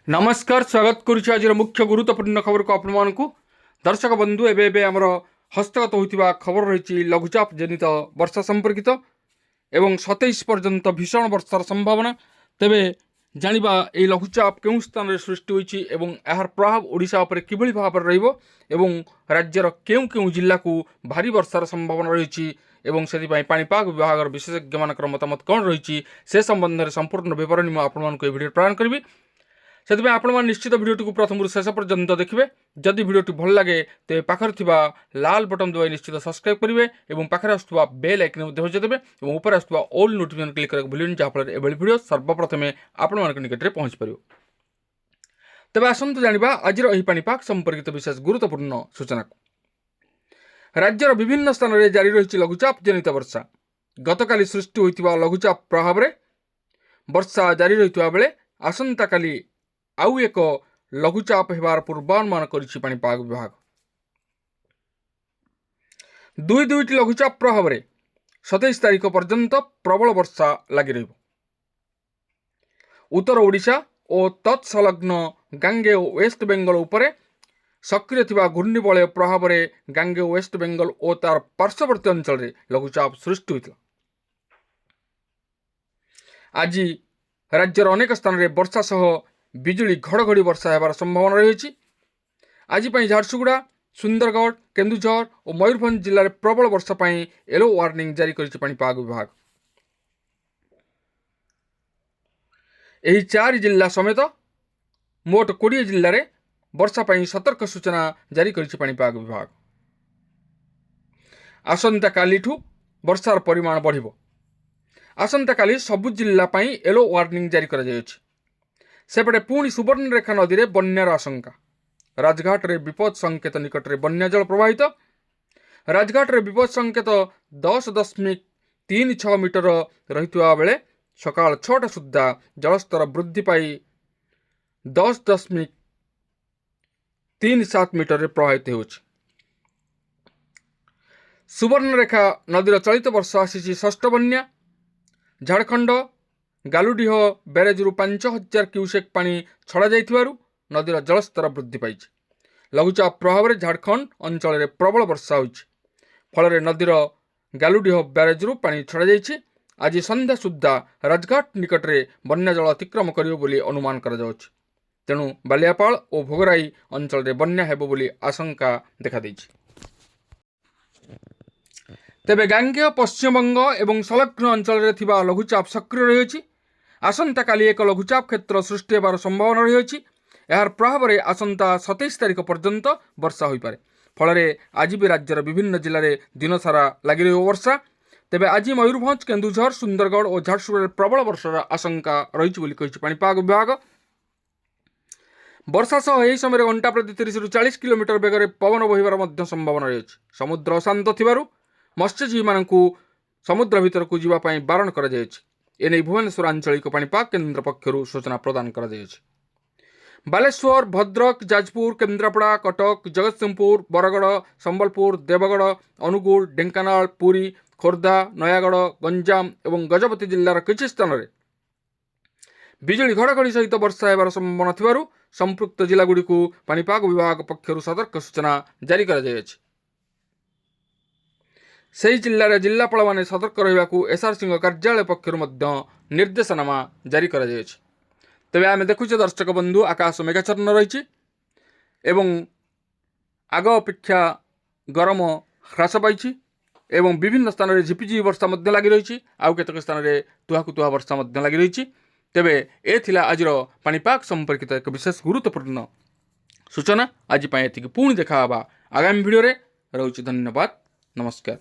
नमस्कार स्वागत करुच्ची आज मुख्य गुरुत्वपूर्ण खबर को आपण दर्शक बंधु एवं आमर हस्तगत होता खबर रही लघुचाप जनित वर्षा संपर्कित एवं 27 पर्यंत भीषण वर्षार संभावना तेबे जानिबा ए लघुचाप केउं स्थान रे सृष्टि होईछि एवं यार प्रभाव ओडिशा उपर किभଳି भाव रहिबो एवं राज्यर केउं केउं जिल्ला को भारी वर्षार संभावना रही एवं से पाणीपाग विभाग विशेषज्ञ मान मतामत कौन रही से संबंध में संपूर्ण विवरणी मुझे आपको भिडियो प्रदान करी से आपण निश्चित भिडियोटी को प्रथम शेष पर्यंत देखिए जदि भिडियोटी भल लगे तेज पाखे लाल बटन दबाई निश्चित सब्सक्राइब करेंगे और पाखे आसुवा बेल आइकन देवे और ऊपर आसुवा ऑल नोटिफिकेशन क्लिक करके भूलें जहाँफल एभली भिडियो सर्वप्रथमे आपण निकट में पहुँच पार। तेज आसतु जाना आज पाणीपाग संपर्कित विशेष गुरुत्वपूर्ण सूचना को राज्यर विभिन्न स्थान में जारी रही लघुचाप जनित वर्षा गतकाली सृष्टि होता लघुचाप प्रभाव में वर्षा जारी रही बेले आसंता काली आउ एक लघुचाप होबार पूर्वानुमान करिछि पाणीपाग विभाग। दुईटी लघुचाप प्रभाव में 27 तारिख पर्यंत प्रबल वर्षा लगी रहिब। उत्तर ओडिशा और तत्संलग्न गांगे और वेस्ट बेंगल उपरे सक्रिय थिबा घूर्णिबलय प्रभाव में गांगे वेस्ट बेंगल और तार पार्श्ववर्ती अंचल में लघुचाप सृष्टि होता। आज राज्यर अनेक स्थान में वर्षा सह बिजुली घड़घड़ी वर्षा होबार संभावना रही। आज झारसुगुड़ा सुंदरगढ़ केन्दुझर और मयूरभंज जिले में प्रबल वर्षा पर येलो वार्निंग जारी करिछि पाणीपाग विभाग। एही 4 जिला समेत मोट 20 जिले में वर्षा पर सतर्क सूचना जारी करिछि पाणीपाग विभाग। आसंता कालीठू वर्षार परिमाण बढ़िबो। आसंता काली सबु जिला पर येलो वार्निंग जारी करा जायछि। सेपटे पुणी सुवर्णरेखा नदी में बन्यार आशंका। राजघाट रे विपद संकेत निकट में बन्या जल प्रवाहित। राजघाट रे विपद संकेत 10.36 मीटर रही बेले सकाल 6टा सुधा जलस्तर वृद्धि पाई 10.37 मीटर रे प्रवाहित होछि। सुवर्णरेखा नदीर चलित वर्ष आसी षष्ठ बन्या। झारखंड गालुडीह ब्यारेजरू 5000 क्यूसेक पानी छड़ा जाइथिबारु नदीर जलस्तर वृद्धि पाई। लघुचाप प्रभाव में झारखंड अंचल में प्रबल वर्षा होइछि। फल नदीर गालुडीह ब्यारेजरू पानी छड़ा जाइछि। आज संध्या सुधा राजघाट निकट में बन्या जल अतिक्रम करियो बोली अनुमान करा जाउछि। तेणु बालियापाल और भोगराई अंचल में बन्या हेबो बोली आशंका देखा दैछि। तेबे गांगेय पश्चिमबंग एवं संलग्न अंचल में थिबा लघुचाप सक्रिय रही। आसंता काली एक लघुचाप क्षेत्र सृष्टि होबार संभावना रही। यार प्रभाव में आसंता 27 तारिख पर्यंत वर्षा हो पारे। फल आज भी राज्यर विभिन्न जिले में दिन सारा लगी रही वर्षा। तेबे आज मयूरभंज केन्दुझर सुंदरगढ़ और झारसुगुड़ा प्रबल वर्षार आशंका रही पाणीपाग विभाग। वर्षा सह यह समय घंटा प्रति 30 ରୁ 40 किलोमीटर बेगर पवन बहिबार संभावना रही। समुद्र अशांत थिबारु मत्स्यजीवी मानकु समुद्र भीतर को जीवाई बारण कर एने भुवनेश्वर आंचलिक पाणीपाग केन्द्र पक्षर सूचना प्रदान कर बालेश्वर भद्रक जाजपुर केन्द्रापड़ा कटक जगतसिंहपुर बरगड़ संबलपुर देवगढ़ अनुगुल ढेंकानाल पुरी खोर्धा नयागढ़ गंजाम और गजपति जिलार किछि स्थान में बिजुली घड़घड़ी सहित वर्षा होबार संभावना थिबारु संपृक्त जिलागुड़िकु पाणीपाग विभाग पक्षर सतर्क सूचना जारी कर सही जिले में जिलापाल मैंने सतर्क रहा एसआरसी कार्यालय पक्षर निर्देशनामा जारी कर तेज आम देखुचे दर्शक बंधु आकाश मेघाच्छन्न रही आग अपेक्षा गरम ह्रास पाई एवं विभिन्न स्थान में झिपिझिपि वर्षा लगी रही। आउ केतक स्थान में तुहाकु तुहा वर्षा लगी रही। तेबे ए थिला आजिर पाणीपाग संपर्कित एक विशेष गुरुत्वपूर्ण सूचना। आज पुणी देखा आगामी भिडियो रे। रहुछि धन्यवाद। नमस्कार।